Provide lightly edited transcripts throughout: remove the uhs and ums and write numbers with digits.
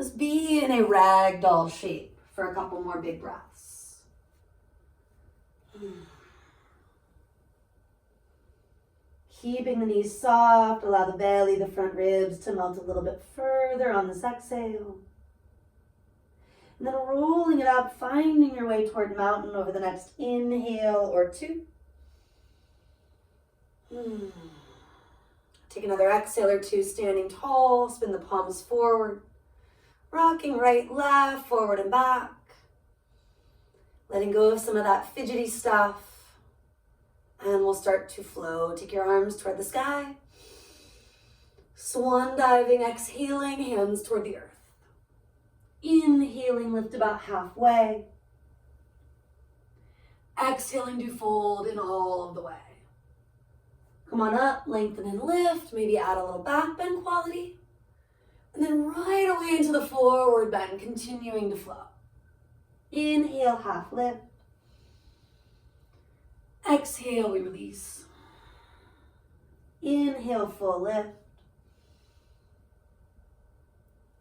Just be in a ragdoll shape for a couple more big breaths. Keeping the knees soft, allow the belly, the front ribs to melt a little bit further on this exhale. And then rolling it up, finding your way toward mountain over the next inhale or two. Take another exhale or two, standing tall, spin the palms forward. Rocking right, left, forward and back. Letting go of some of that fidgety stuff. And we'll start to flow. Take your arms toward the sky. Swan diving, exhaling, hands toward the earth. Inhaling, lift about halfway. Exhaling to fold in all of the way. Come on up, lengthen and lift. Maybe add a little back bend quality. And then right away into the forward bend, continuing to flow. Inhale, half lift. Exhale, we release. Inhale, full lift.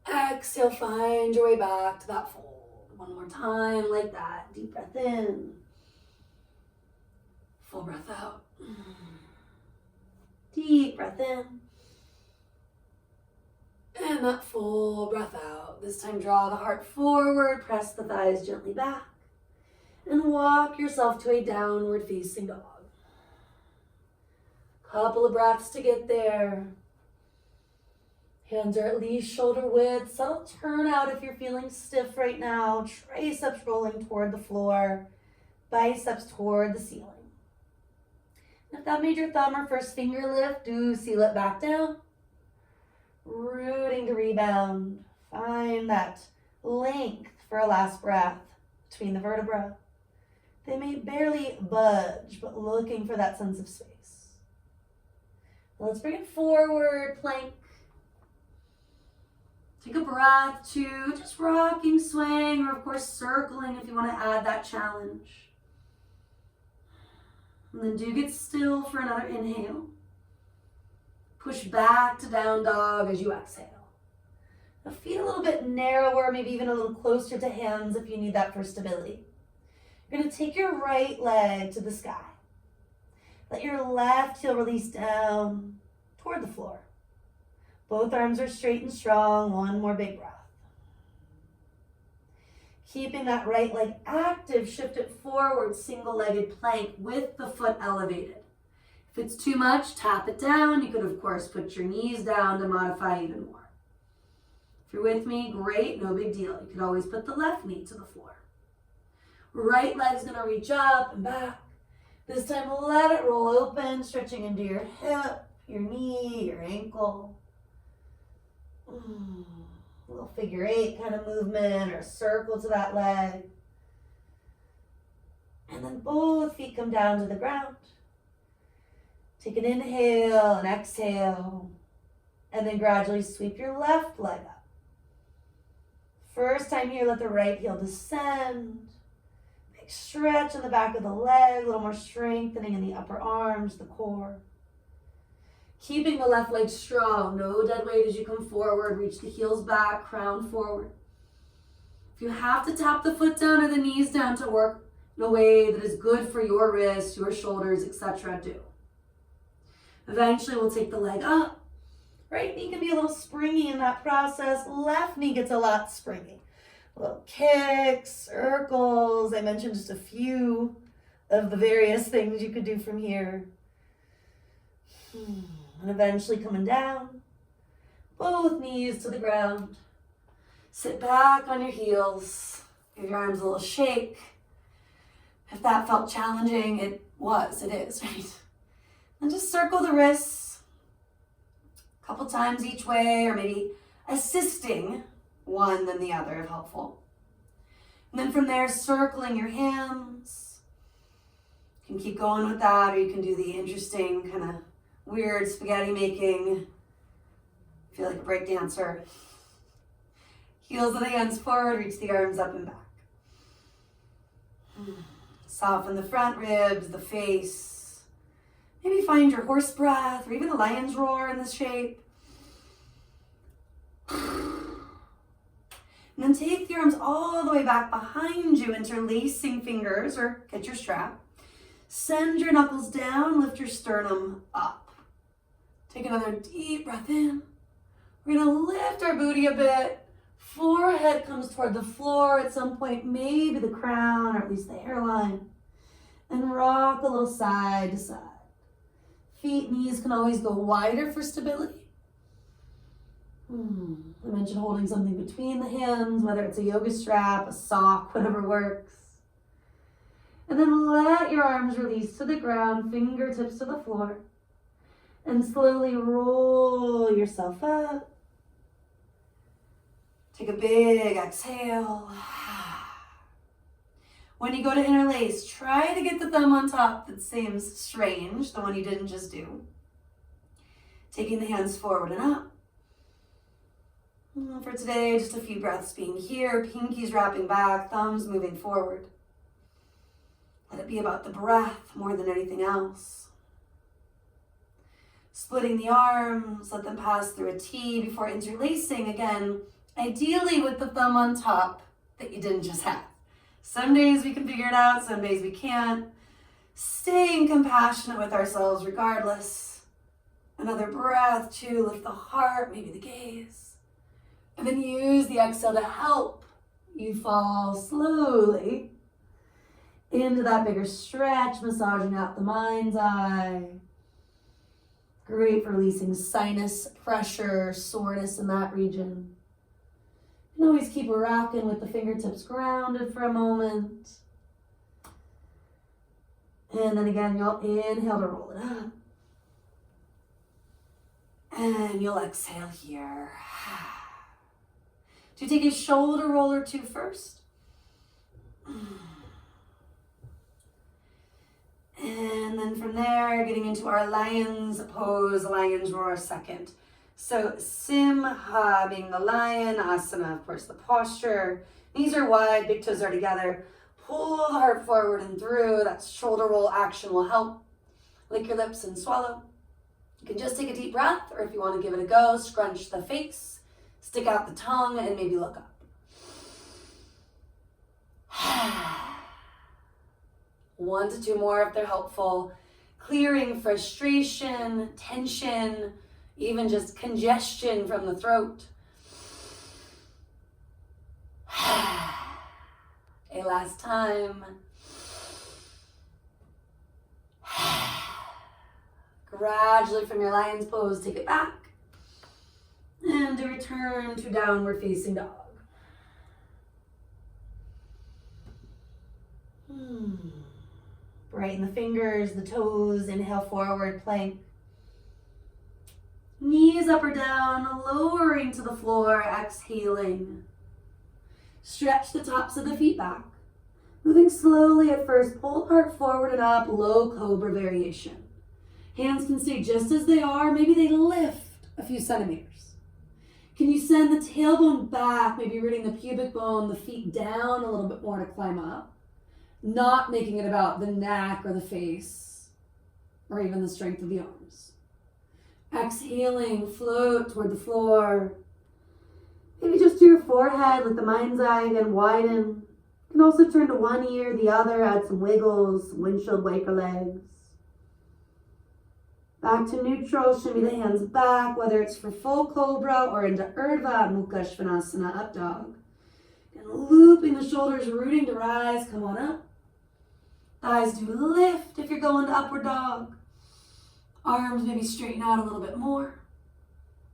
Exhale, find your way back to that fold. One more time like that. Deep breath in. Full breath out. Deep breath in. And that full breath out. This time draw the heart forward, press the thighs gently back, and walk yourself to a downward facing dog. Couple of breaths to get there. Hands are at least shoulder width. Subtle turn out if you're feeling stiff right now. Triceps rolling toward the floor. Biceps toward the ceiling. And if that made your thumb or first finger lift, do seal it back down. Rooting to rebound. Find that length for a last breath between the vertebrae. They may barely budge, but looking for that sense of space. Let's bring it forward, plank. Take a breath, two, just rocking, swaying, or of course circling if you want to add that challenge. And then do get still for another inhale. Push back to down dog as you exhale. Now feet a little bit narrower, maybe even a little closer to hands if you need that for stability. You're going to take your right leg to the sky. Let your left heel release down toward the floor. Both arms are straight and strong. One more big breath. Keeping that right leg active, shift it forward, single-legged plank with the foot elevated. If it's too much, tap it down. You could, of course, put your knees down to modify even more. If you're with me, great, no big deal. You could always put the left knee to the floor. Right leg's gonna reach up and back. This time, let it roll open, stretching into your hip, your knee, your ankle. A little figure eight kind of movement or circle to that leg. And then both feet come down to the ground. Take an inhale and exhale. And then gradually sweep your left leg up. First time here, let the right heel descend. Big stretch in the back of the leg, a little more strengthening in the upper arms, the core. Keeping the left leg strong, no dead weight as you come forward. Reach the heels back, crown forward. If you have to tap the foot down or the knees down to work in a way that is good for your wrists, your shoulders, etc., do. Eventually, we'll take the leg up. Right knee can be a little springy in that process. Left knee gets a lot springy. Little kicks, circles. I mentioned just a few of the various things you could do from here. And eventually coming down, both knees to the ground. Sit back on your heels. Give your arms a little shake. If that felt challenging, it is, right? And just circle the wrists a couple times each way, or maybe assisting one than the other if helpful. And then from there, circling your hands. You can keep going with that, or you can do the interesting kind of weird spaghetti making. Feel like a break dancer. Heels of the hands forward, reach the arms up and back. Soften the front ribs, the face. Maybe find your horse breath or even a lion's roar in this shape. And then take the arms all the way back behind you, interlacing fingers, or get your strap. Send your knuckles down, lift your sternum up. Take another deep breath in. We're gonna lift our booty a bit. Forehead comes toward the floor at some point, maybe the crown or at least the hairline. And rock a little side to side. Feet, knees can always go wider for stability. I mentioned holding something between the hands, whether it's a yoga strap, a sock, whatever works. And then let your arms release to the ground, fingertips to the floor. And slowly roll yourself up. Take a big exhale. When you go to interlace, try to get the thumb on top. That seems strange, the one you didn't just do. Taking the hands forward and up. For today, just a few breaths being here, pinkies wrapping back, thumbs moving forward. Let it be about the breath more than anything else. Splitting the arms, let them pass through a T before interlacing again, ideally with the thumb on top that you didn't just have. Some days we can figure it out, some days we can't. Staying compassionate with ourselves regardless. Another breath to lift the heart, maybe the gaze. And then use the exhale to help you fall slowly into that bigger stretch, massaging out the mind's eye. Great for releasing sinus pressure, soreness in that region. You can always keep rocking with the fingertips grounded for a moment. And then again, you'll inhale to roll it up. And you'll exhale here. Do you take a shoulder roll or two first? And then from there, getting into our lion's pose, lion's roar second. So Simha being the lion, asana, of course, the posture. Knees are wide, big toes are together. Pull the heart forward and through. That shoulder roll action will help. Lick your lips and swallow. You can just take a deep breath, or if you want to give it a go, scrunch the face, stick out the tongue, and maybe look up. 1 to 2 more if they're helpful. Clearing frustration, tension, even just congestion from the throat. A last time. Gradually from your lion's pose, take it back. And to return to downward facing dog. Brighten the fingers, the toes, inhale forward, plank. Knees up or down, lowering to the floor, exhaling. Stretch the tops of the feet back. Moving slowly at first, pull heart forward and up, low cobra variation. Hands can stay just as they are, maybe they lift a few centimeters. Can you send the tailbone back, maybe rooting the pubic bone, the feet down a little bit more to climb up? Not making it about the neck or the face, or even the strength of the arms. Exhaling, float toward the floor. Maybe just to your forehead, let the mind's eye again widen. You can also turn to one ear, the other, add some wiggles, windshield waker legs. Back to neutral, shimmy the hands back, whether it's for full cobra or into Urdhva Mukha Svanasana, up dog. And looping the shoulders, rooting to rise, come on up. Thighs do lift if you're going to upward dog. Arms maybe straighten out a little bit more.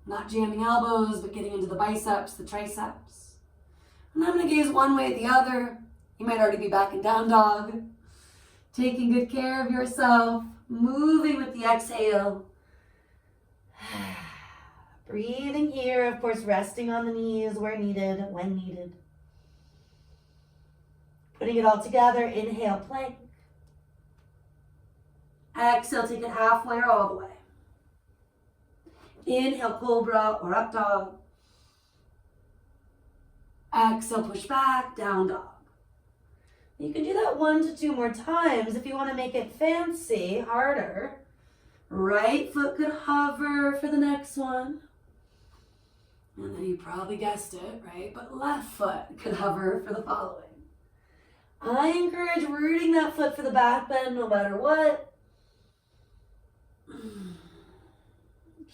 Not jamming elbows, but getting into the biceps, the triceps. And I'm going to gaze one way or the other. You might already be back in down dog. Taking good care of yourself. Moving with the exhale. Breathing here, of course, resting on the knees where needed, when needed. Putting it all together, inhale, plank. Exhale, take it halfway or all the way. Inhale, cobra or up dog. Exhale, push back, down dog. You can do that 1 to 2 more times if you want to make it fancy, harder. Right foot could hover for the next one. And then you probably guessed it, right? But left foot could hover for the following. I encourage rooting that foot for the back bend no matter what.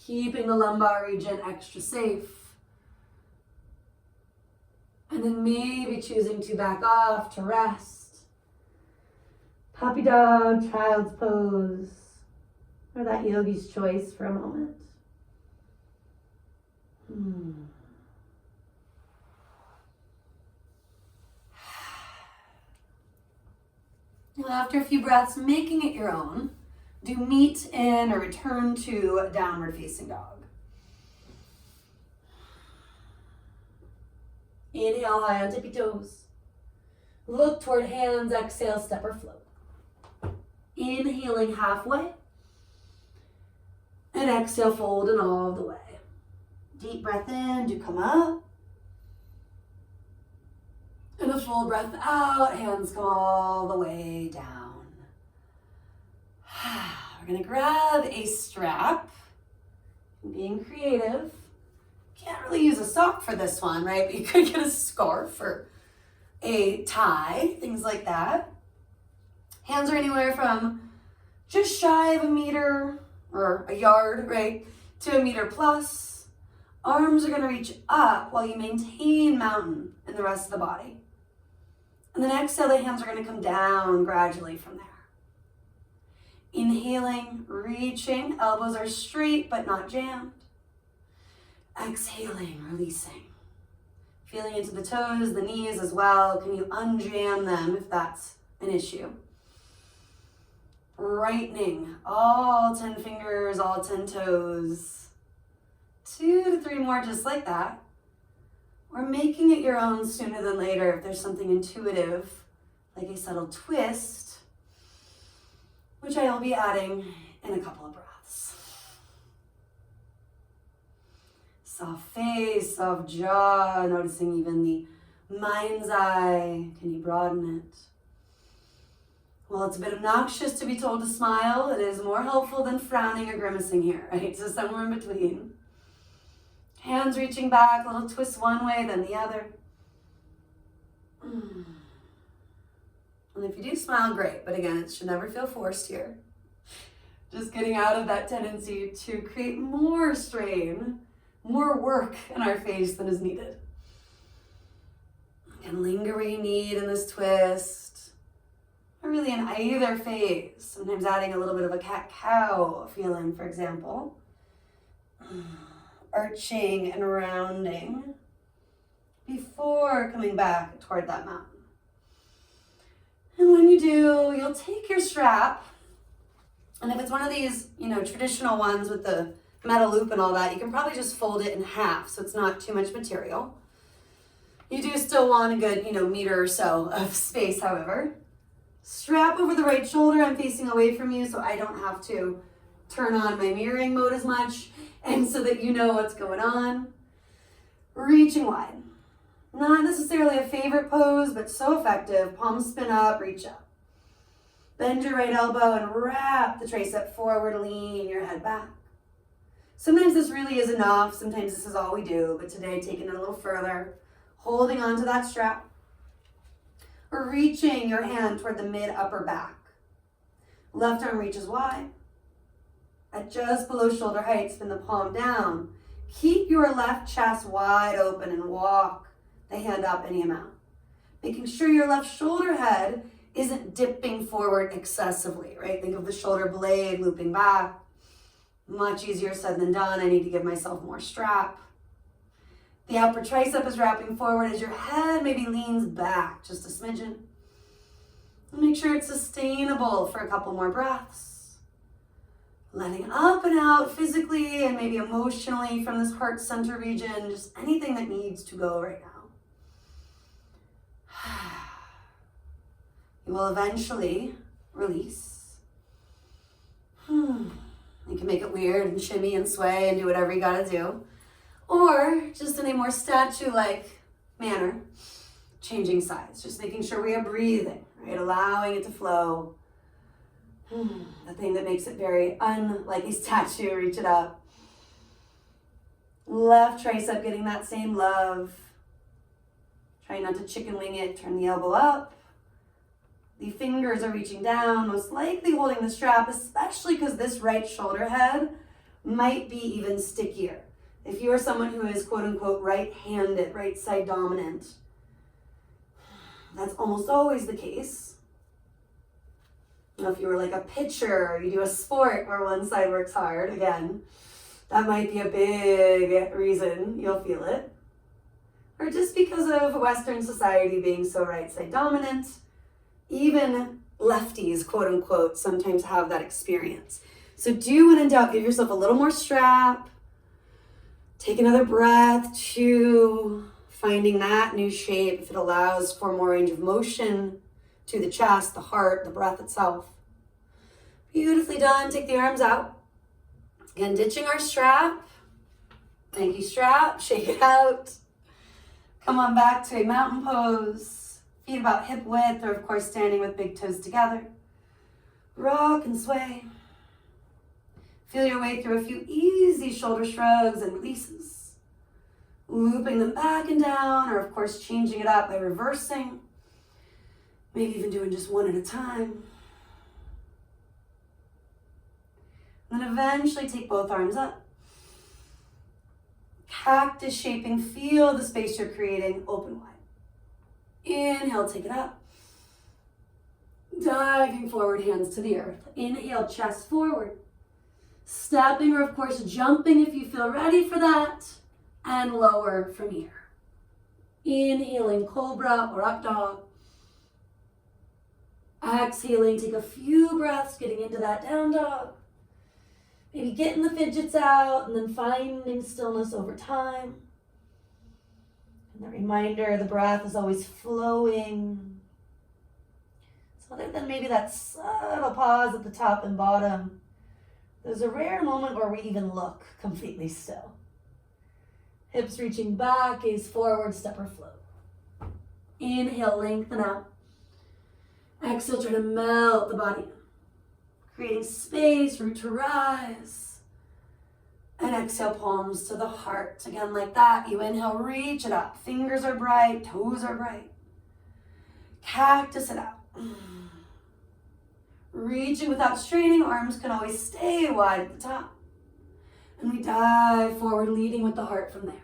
Keeping the lumbar region extra safe. And then maybe choosing to back off to rest. Puppy dog, child's pose, or that yogi's choice for a moment. Well, after a few breaths, making it your own, do meet in or return to downward facing dog. Inhale high on tippy toes. Look toward hands, exhale, step or float. Inhaling halfway. And exhale, folding all the way. Deep breath in, do come up. And a full breath out, hands come all the way down. We're gonna grab a strap. Being creative. Can't really use a sock for this one, right? But you could get a scarf or a tie, things like that. Hands are anywhere from just shy of a meter or a yard, right, to a meter plus. Arms are gonna reach up while you maintain mountain in the rest of the body. And then exhale, the hands are gonna come down gradually from there. Inhaling, reaching, elbows are straight but not jammed. Exhaling, releasing. Feeling into the toes, the knees as well. Can you unjam them if that's an issue? Brightening, all 10 fingers, all 10 toes. 2 to 3 more just like that. Or making it your own sooner than later if there's something intuitive, like a subtle twist, which I will be adding in a couple of breaths. Soft face, soft jaw, noticing even the mind's eye. Can you broaden it? Well, it's a bit obnoxious to be told to smile. It is more helpful than frowning or grimacing here, right? So somewhere in between. Hands reaching back, a little twist one way, then the other. And if you do smile, great. But again, it should never feel forced here. Just getting out of that tendency to create more strain, more work in our face than is needed. And linger where you need in this twist. Or really in either phase. Sometimes adding a little bit of a cat-cow feeling, for example. Arching and rounding before coming back toward that mountain. And when you do, you'll take your strap, and if it's one of these, traditional ones with the metal loop and all that, you can probably just fold it in half so it's not too much material. You do still want a good, meter or so of space, however. Strap over the right shoulder. I'm facing away from you so I don't have to turn on my mirroring mode as much, and so that you know what's going on. Reaching wide. Not necessarily a favorite pose, but so effective. Palms spin up, reach up. Bend your right elbow and wrap the tricep forward, lean your head back. Sometimes this really is enough. Sometimes this is all we do, but today taking it a little further. Holding onto that strap. Or reaching your hand toward the mid-upper back. Left arm reaches wide. At just below shoulder height, spin the palm down. Keep your left chest wide open and walk the hand up any amount. Making sure your left shoulder head isn't dipping forward excessively, right? Think of the shoulder blade looping back. Much easier said than done. I need to give myself more strap. The upper tricep is wrapping forward as your head maybe leans back just a smidgen. Make sure it's sustainable for a couple more breaths. Letting up and out physically and maybe emotionally from this heart center region, just anything that needs to go right now. You will eventually release. You can make it weird and shimmy and sway and do whatever you gotta do. Or just in a more statue-like manner, changing sides, just making sure we are breathing, right? Allowing it to flow. The thing that makes it very unlike a statue, reach it up. Left tricep getting that same love. Try not to chicken wing it, turn the elbow up. The fingers are reaching down, most likely holding the strap, especially because this right shoulder head might be even stickier. If you are someone who is quote unquote right-handed, right side dominant, that's almost always the case. If you were like a pitcher, or you do a sport where one side works hard, again, that might be a big reason you'll feel it. Or just because of Western society being so right side dominant, even lefties, quote unquote, sometimes have that experience. So do, when in doubt, give yourself a little more strap. Take another breath to finding that new shape if it allows for more range of motion to the chest, the heart, the breath itself. Beautifully done. Take the arms out. Again, ditching our strap. Thank you, strap. Shake it out. Come on back to a mountain pose. Feet about hip width, or of course standing with big toes together. Rock and sway. Feel your way through a few easy shoulder shrugs and releases. Looping them back and down, or of course changing it up by reversing. Maybe even doing just one at a time. And then eventually take both arms up. Cactus shaping, feel the space you're creating, open wide. Inhale, take it up. Diving forward, hands to the earth. Inhale, chest forward. Stepping, or of course jumping if you feel ready for that. And lower from here. Inhaling, cobra or up dog. Exhaling, take a few breaths, getting into that down dog. Maybe getting the fidgets out and then finding stillness over time. And the reminder, the breath is always flowing. So other than maybe that subtle pause at the top and bottom, there's a rare moment where we even look completely still. Hips reaching back, gaze forward, step or float. Inhale, lengthen out. Exhale, try to melt the body. Creating space, root to rise. And exhale, palms to the heart. Again, like that. You inhale, reach it up. Fingers are bright, toes are bright. Cactus it out. Reaching without straining, arms can always stay wide at the top. And we dive forward, leading with the heart from there.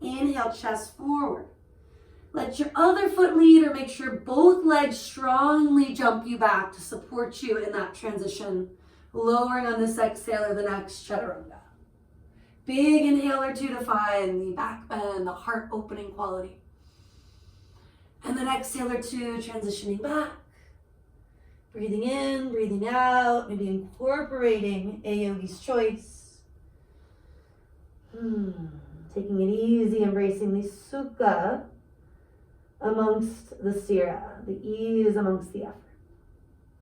Inhale, chest forward. Let your other foot lead, or make sure both legs strongly jump you back to support you in that transition. Lowering on this exhale or the next chaturanga. Big inhale or two to find the back bend, the heart opening quality. And then exhale or two, transitioning back. Breathing in, breathing out, maybe incorporating a yogi's choice. Taking it easy, embracing the sukha amongst the stira, the ease amongst the effort.